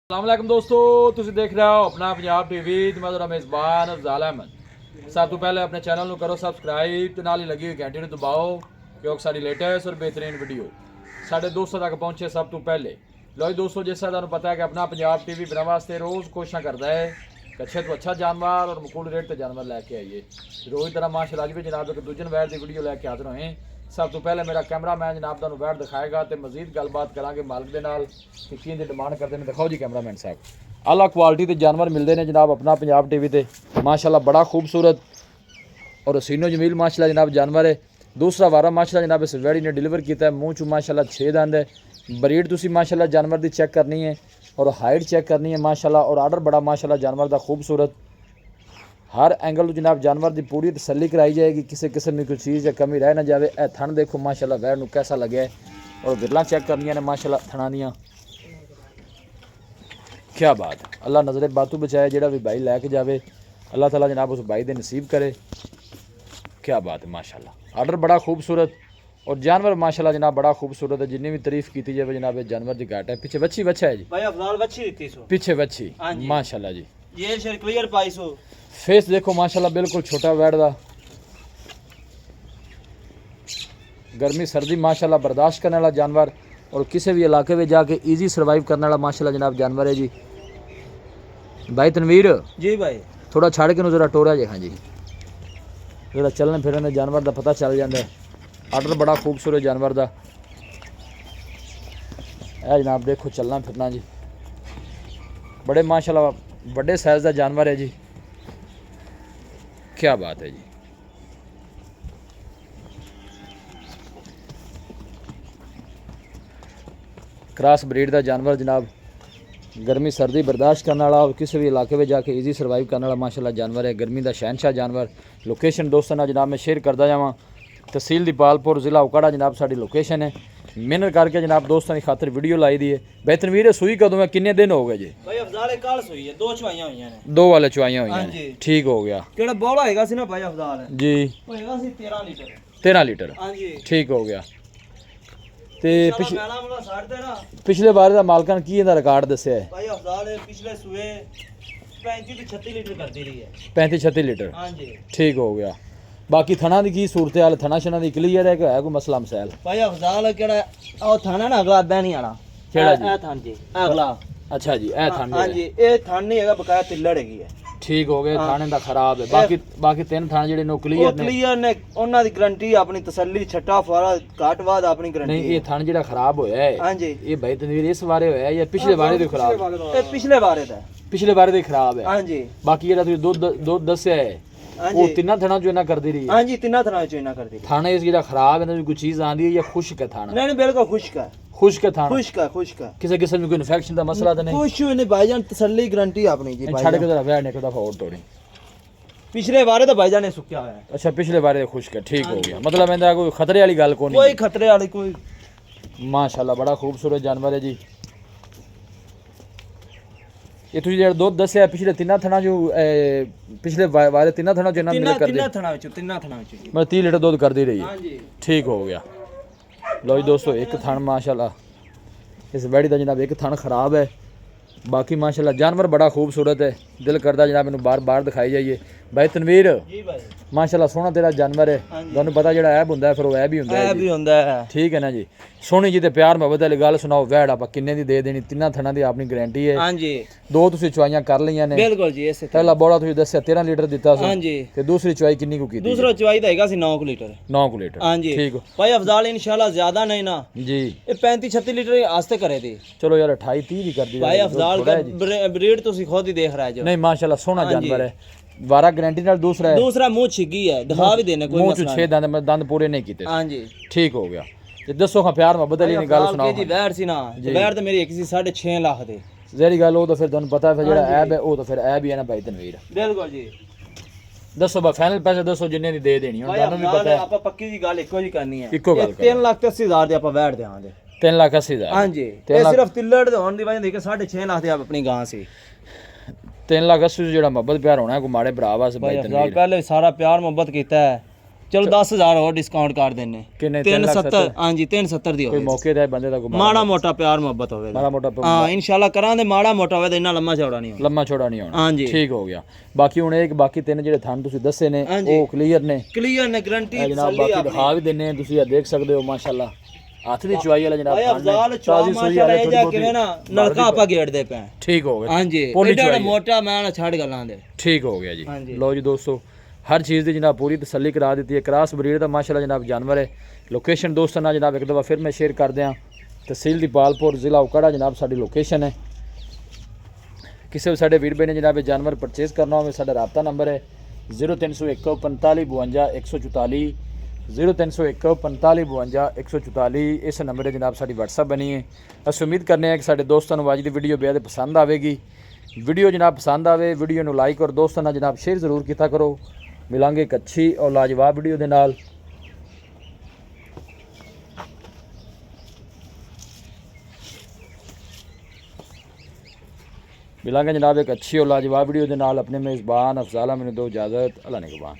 अस्सलामुअलैकुम दोस्तों, तुम देख रहे हो अपना पंजाब टीवी। तो मैं तेरा मेज़बान अफजाल अहमद। सब तो पहले अपने चैनल को करो सबसक्राइब तो नाल ही लगी हुई घंटी को दबाओ क्योंकि सारी लेटेस्ट और बेहतरीन वीडियो साढ़े दोस्तों तक पहुँचे सब तो पहले। लो जी दोस्तों, जैसा तुहानू पता है कि अपना पंजाब टीवी बनाने वास्ते रोज़ कोशिश करता है कि अच्छे तो अच्छा जानवर और मकूल रेट से जानवर लैके आइए। रोज़ तरह माशाअल्लाह अज भी जनाब एक दूजन वैर की वीडियो लैके हाजिर होए। सब तो पहले मेरा कैमरामैन जनाब तुहानू वैर दिखाएगा तो मजीद गलबात करांगे मालिक के नाल कि की डिमांड करते हैं। दिखाओ जी कैमरामैन साहब। आला क्वालिटी के जानवर मिलते हैं जनाब अपना पंजाब टीवी ते माशाअल्लाह बड़ा खूबसूरत और हसीनो जमील माशाअल्लाह जनाब जानवर है। दूसरा वारा माशाअल्लाह जनाब इस वैड़ी ने डिलीवर किया है। मूँह चू माशाअल्लाह 6 दंद है। ब्रीड तुसी माशाअल्लाह जानवर की चेक करनी है और हाइट चेक करनी है माशाअल्लाह। और आर्डर बड़ा माशाअल्लाह जानवर का खूबसूरत हर एंगल जनाब जानवर की पूरी तसल्ली कराई जाएगी, किसी किस्म की कोई चीज़ या कमी रह ना जाए। ए थन देखो माशाअल्लाह वैर नूं कैसा लगे और गिरलां चेक करनियां ने माशाअल्लाह थना दियां। क्या बात है, अल्लाह नज़रे बातू बचाए। जेड़ा भी भाई लैके जाए अल्लाह ताला जनाब उस भाई दे नसीब करे। क्या बात है माशाअल्लाह, आर्डर बड़ा खूबसूरत और जानवर माशाअल्लाह जनाब बड़ा खूबसूरत है। जितनी भी तारीफ की जाए जनाब जानवर की घाट है। पीछे बच्ची बच्चा है जी भाई अफजाल बच्ची दी सो पीछे बच्ची माशाअल्लाह जी। ये शेर क्लियर पाई सो फेस देखो माशाअल्लाह बिल्कुल छोटा वैड़ दा। गर्मी सर्दी माशाअल्लाह बर्दाश्त करने वाला जानवर और किसी भी इलाके में जाके ईजी सर्वाइव करने वाला माशाअल्लाह जनाब जानवर है जी। भाई तनवीर जी भाई थोड़ा छड़ के जरा टोरा जे। हाँ जी, जरा चलने फिरने जानवर का पता चल जाता है। आर्डर बड़ा खूबसूरत जानवर का है जनाब। देखो चलना फिरना जी बड़े माशाअल्लाह बड़े साइज़ का जानवर है जी। क्या बात है जी। क्रॉस ब्रीड का जानवर जनाब गर्मी सर्दी बर्दाश्त करने वाला और किसी भी इलाके में जाके इजी सर्वाइव करने वाला माशाअल्लाह जानवर है। गर्मी का शहनशाह जानवर। लोकेशन दोस्तों ना जनाब मैं शेयर करता जावां। तहसील दीपालपुर ज़िला उकाड़ा जनाब साड़ी लोकेशन है। मेहनत करके जनाब दोस्तों की खातर वीडियो लाई दी है। बेहतरवीर सुई कदों है, किन्ने दिन हो गए जी? भाई अफजाल कल सुई है, दो चवाइयां हुई ने, दो वाले चवाइयां हुई हां हैं। जी ठीक हो गया। केड़ा बौला हैगा सी ना भाई अफजाल जी होएगा सी 13 लीटर 13 लीटर। हां जी ठीक हो गया। ते मेला मुला साड़ दे ना पिछले बार का मालकान की इहदा रिकॉर्ड दस्या है? भाई अफजाल पिछले सुए 35 से 36 लीटर करती रही है। 35-36 लीटर। हां जी ठीक हो गया। बाकी थना की सूरत हाल थना शना की क्लीयर है कि है कोई मसला मसैल? भाई अफजाल केड़ा ओ थाना ना अगला बैनी वाला केड़ा जी? ए थान जी अगला। अच्छा जी ए थान। हां जी ए थान नहीं हैगा, बकाया तिल्लड़ हैगी है। ठीक हो गया। थाने दा खराब है। बाकी तीन थाने जेडे नो क्लियर ने। क्लियर ने ओना दी गारंटी अपनी तसल्ली छट्टा फवारा घाट बाद अपनी गारंटी। नहीं ये थान जेड़ा खराब होया है हां जी ये भाई तनवीर इस बारे होया या पिछले बारे दे खराब? ए पिछले बारे दा पिछले बारे दे खराब है। हां जी बाकी जेड़ा तुसी दूध दस्या है वो तिन्ना थना जो ना कर दी रही है। हां जी तिन्ना थना जो ना कर दी थाने इस जेड़ा खराब है ना कोई चीज आंदी है या खुश्क है थाना? नहीं नहीं बिल्कुल खुश्क है। खुश्क है थाना? खुश्क है किसी किस्म की कोई इन्फेक्शन का मसला तो नहीं? खुश ने भाईजान तसल्ली गारंटी अपनी जी भाई। छड़ के जरा वैड ने एक दफा और तोड़ी। पिछले बारे तो भाईजान ने सुक्या होया है। अच्छा पिछले बारे खुश्क है। ठीक हो गया। मतलब इंदा कोई खतरे वाली गल कोनी? कोई खतरे वाली कोई। माशाअल्लाह बड़ा खूबसूरत जानवर है जी। ये तुझे जेड़ा दूध दस्या पिछले तिन्ना थना जो पिछले वारे तिन्ना थना जो ना मिल कर दे तिन्ना थना विच मतलब 30 लीटर दूध कर दी रही है। हां जी ठीक हो गया। लो जी दोस्तों एक थन माशाल्लाह इस वैड़ी का जनाब एक थन खराब है। बाकी माशाल्लाह जानवर बड़ा खूबसूरत है। दिल करता जनाब इन्हू बार बार दिखाई जाइए। भाई तनवीर जी भाई माशाल्लाह सोहना तेरा जानवर है। तुहानू पता जेड़ा ऐब हुंदा है फिर वो ऐब ही हुंदा है। ऐब ही हुंदा है। ठीक है ना जी। सोहनी जी ते प्यार मोहब्बत वाली गल सुनाओ। वैड़ आप किन्ने दी दे देनी? तिन्ना थना दी अपनी गारंटी है। हां जी दो तुसी चवाइयां कर लईयां ने? बिल्कुल जी ऐसे पहला बोला तुसी दस्या 13 लीटर दिता सी। हां जी ते दूसरी चवाई किन्नी को कीती? दूसरा चवाई दा हैगा सी 9 लीटर। 9 लीटर। हां जी ठीक हो भाई अफजाल इंशाल्लाह ज्यादा नहीं ना जी। ये 35-36 लीटर आस्ते करे दी। चलो यार 28-30 ही कर दी भाई अफजाल का ब्रीड तो खुद ही देख रहा है जो। नहीं माशाल्लाह सोहना जानवर है। वारा गारंटी नाल दूसरा है। दूसरा मुंह छिगी है, दिखा भी देने कोई मुंह मसला छे दंद मैं दंद पूरे नहीं कीते। हां जी ठीक हो गया। ते दसो हां प्यार मोहब्बत वाली ने गल सुनाओ। जी वैर सी ना वैर तो मेरी एक सी 6.5 लाख दे। जेरी गल हो तो फिर तुहानू पता है फिर जेड़ा ऐब है वो तो फिर ऐब ही है ना भाई तनवीर। बिल्कुल जी दसो बा फाइनल पैसे दसो जिन्ने दी दे देनी। हुन तुहानू भी पता है आपा पक्की जी गल इको जी करनी है। इको गल 3,80,000 दे आपा वैर देवांगे। 3,80,000। हां जी ये सिर्फ तिल्लड़ दे होने दी वजह देके 6.5 लाख दे आप अपनी गां सी। 3,80,000 जेड़ा मोहब्बत प्यार होना है को माड़े भरा वास भाई तनवीर। पहले सारा प्यार मोहब्बत कीता है ਚਲੋ 10000 ਹੋਰ ਡਿਸਕਾਊਂਟ ਕਰ ਦਿੰਨੇ ਕਿੰਨੇ 370 ਹਾਂਜੀ 370 ਦੀ ਕੋਈ ਹੋਵੇ ਮੌਕੇ ਤੇ ਬੰਦੇ ਦਾ ਕੋਈ ਮਾੜਾ ਮੋਟਾ ਪਿਆਰ ਮੁਹੱਬਤ ਹੋਵੇ ਮਾੜਾ ਮੋਟਾ ਹਾਂ ਇਨਸ਼ਾਅੱਲਾ ਕਰਾਂਗੇ ਮਾੜਾ ਮੋਟਾ ਹੋਵੇ ਤਾਂ ਇੰਨਾ ਲੰਮਾ ਚੌੜਾ ਨਹੀਂ ਹੋਣਾ ਲੰਮਾ ਛੋੜਾ ਨਹੀਂ ਹੋਣਾ ਹਾਂਜੀ ਠੀਕ ਹੋ ਗਿਆ ਬਾਕੀ ਹੁਣ ਇੱਕ ਬਾਕੀ ਤਿੰਨ ਜਿਹੜੇ ਥਣ ਤੁਸੀਂ ਦੱਸੇ ਨੇ ਉਹ ਕਲੀਅਰ ਨੇ ਕਲੀਅਰ ਨੇ ਗਾਰੰਟੀ ਇਹ ਜਨਾਬ ਬਾਕੀ ਦਿਖਾ ਵੀ ਦਿੰਨੇ ਆ ਤੁਸੀਂ ਇਹ ਦੇਖ ਸਕਦੇ ਹੋ ਮਾਸ਼ਾਅੱਲਾ ਹੱਥ ਦੀ ਚੁਆਈ ਵਾਲਾ ਜਨਾਬ ਆਇਆ ਅਫਜ਼ਾਲ ਚਵਾ ਮਾਸ਼ਾਅੱਲਾ ਇਹ ਜਾ ਕਿਵੇਂ ਨਾ ਨਲਕਾ ਆਪਾਂ ਗੇੜਦੇ ਪਏ ਠੀਕ ਹੋ ਗਿਆ ਹਾਂਜੀ ਇਹਦਾ ਮੋਟਾ ਮੈਂ ਨਾ ਛੱਡ ਗੱਲਾਂ ਦੇ ਠੀਕ ਹੋ ਗਿਆ ਜੀ ਲਓ ਜੀ ਦੋਸਤੋ हर चीज़ की जनाब पूरी तसल्ली करा दी है क्रॉस ब्रीड का माशाल्लाह जनाब जानवर है लोकेशन दोस्तों ना जनाब एक दफ़ा फिर मैं शेयर कर दिया तहसील दीपालपुर ज़िला उकाड़ा जनाब साड़ी लोकेशन है किसी भी साढ़े वीर भाई ने जनाब जानवर परचेज़ करना हो साढ़ा रबता नंबर है 0301 45 52 144 0301 45 52 144 इस नंबर पर जनाब साड़ी WhatsApp बनी है अस उम्मीद करने हैं कि साढ़े दोस्तों को अज की वीडियो बेहद पसंद आएगी वीडियो जनाब पसंद आए वीडियो को लाइक और दोस्तों ना जनाब शेयर जरूर किया करो मिलांगे एक अच्छी और लाजवाब वीडियो के नाल मिलांगे जनाब एक अच्छी और लाजवाब वीडियो के नाल अपने मेज़बान अफजाल मैंने दो इजाज़त अल्लाह निगहबान।